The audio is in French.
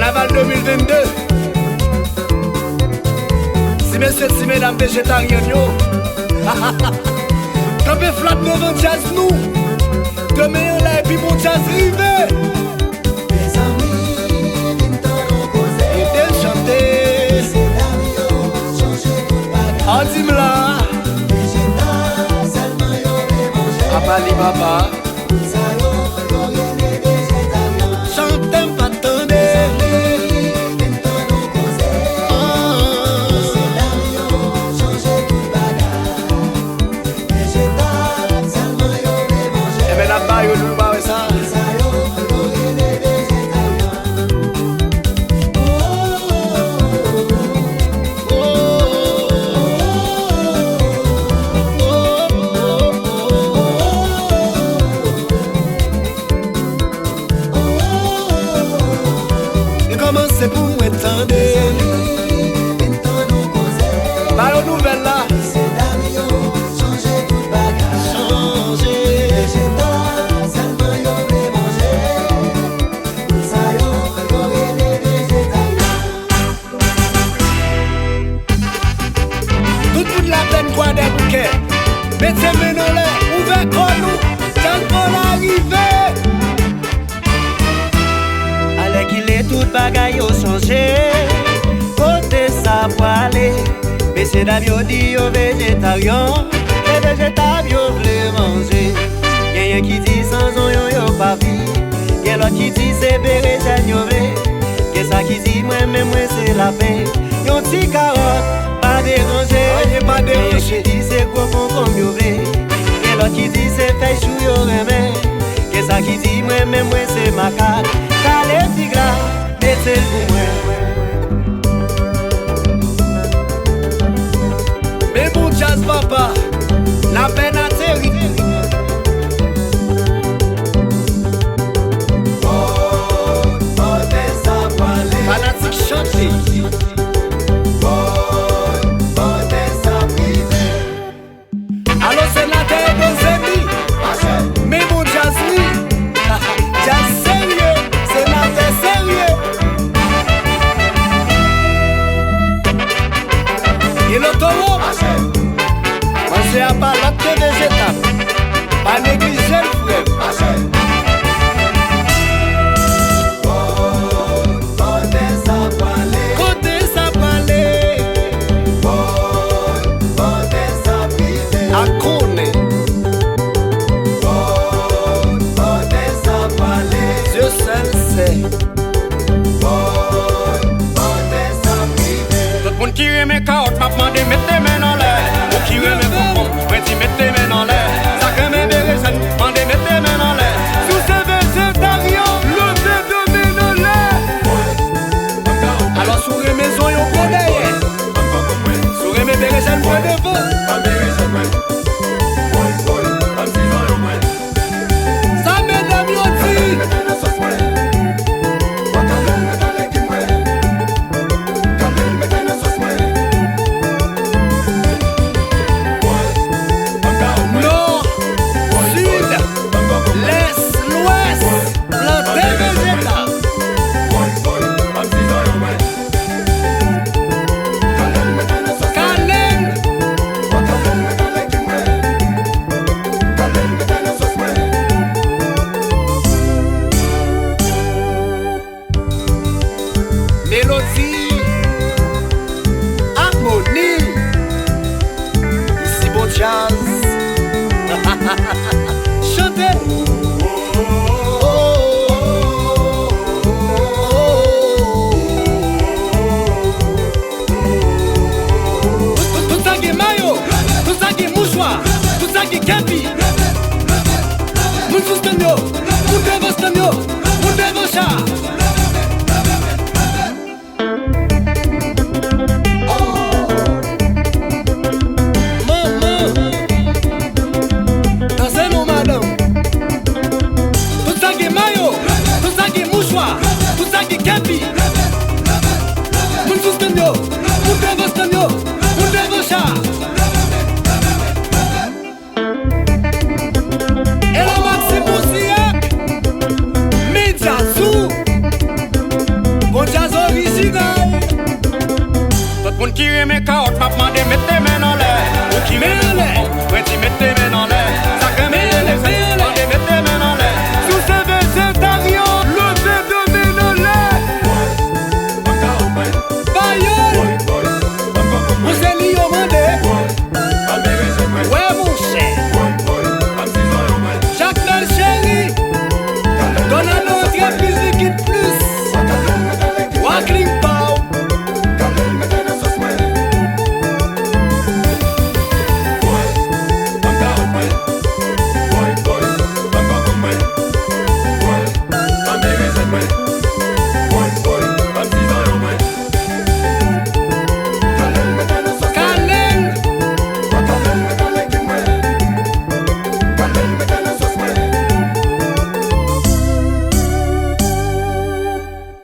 Carnaval 2022. Si messieurs, si mesdames végétariens, campez flat devant jazz nous. Demain là et puis mon jazz rivé. Mes amis, viennent t'en causer. Et t'es chanter. C'est la vie, changer tout bagage. En dis-moi. Végétal, seulement y'en est mangé. Papa dit papa. Ça y'en est végétalien. Chantez pas attendez. Mes amis, viennent t'en causer. C'est la vie, changer tout bagage. Végétal, seulement y'en est mangé. Eh ben là-bas, yo nous parle ça. Ça y'en est végétalien. Et comment c'est pour moi attendre? Viennent t'en causer. Par aux nouvelles là. C'est la vie, changer tout bagage. Changer. Végétal, seulement y'en est mangé. Ça y'en est végétalien. Tout le monde la peine quoi des bouquets. Mettez mes dans l'air, ouvrez comme nous. Quand on arrive. Allez qu'il est tout bagaille au changé. Côté ça pour aller. Mais c'est d'ailleurs dit aux végétariens. Les végétariens veulent manger. Y'a qui dit sans on yo pas vie. Y'a l'autre qui dit c'est béré j'ignorais. Y'a ça qui dit moi-même moi c'est la paix. Yon petit carotte, pas déranger. Y'a pas déranger. Y'a qui dit c'est gros comme yo veut. Y'a l'autre qui dit c'est fait chou yo remè. Y'a ça qui dit moi-même moi c'est macaque. Calé tigla, et c'est pour moi. Mais bon jazz papa, la peine a terri. Fanatique chanter. Allô sénateur des amis. Mais bon jazz oui. Jazz sérieux, sénateur sérieux. Et l'autoroute. Manger à part l'acte végétal. Pas négliger le frère. Côté ça parler. À connaître. Dieu seul sait. Tout le monde qui aime mes carottes m'a demandé mettez tes mains dans l'air. Ou qui aime mes bonbons, moi dis mettez tes mains dans l'air. Ça que mes bébés ça nous demande mettez tes mains dans l'air. Sous ces végétariens, levez de mains dans l'air. Alors sur les maisons yon prend derrière. Sur les bébés ça nous prend devant. Ça mesdames yon dit. Nord, sud, l'est, l'ouest, planté végétal. Cannelle, mélodie, harmonie. Ici bon jazz. Chantez. Tout ça qui est maillot, tout ça qui est mouchoir, tout ça qui est capi. Moun sous stamio, moun devant stamio, moun devant chat. Maman, dansez-nous madame. Tout ça qui est maillot, tout ça qui est mouchoir, tout ça qui est capi. Moun sous stamio, moun devant stamio, moun devant chat. Et la Maxime Moussiak, Média Sous, bon jazz. carottes, m'a demandé mettre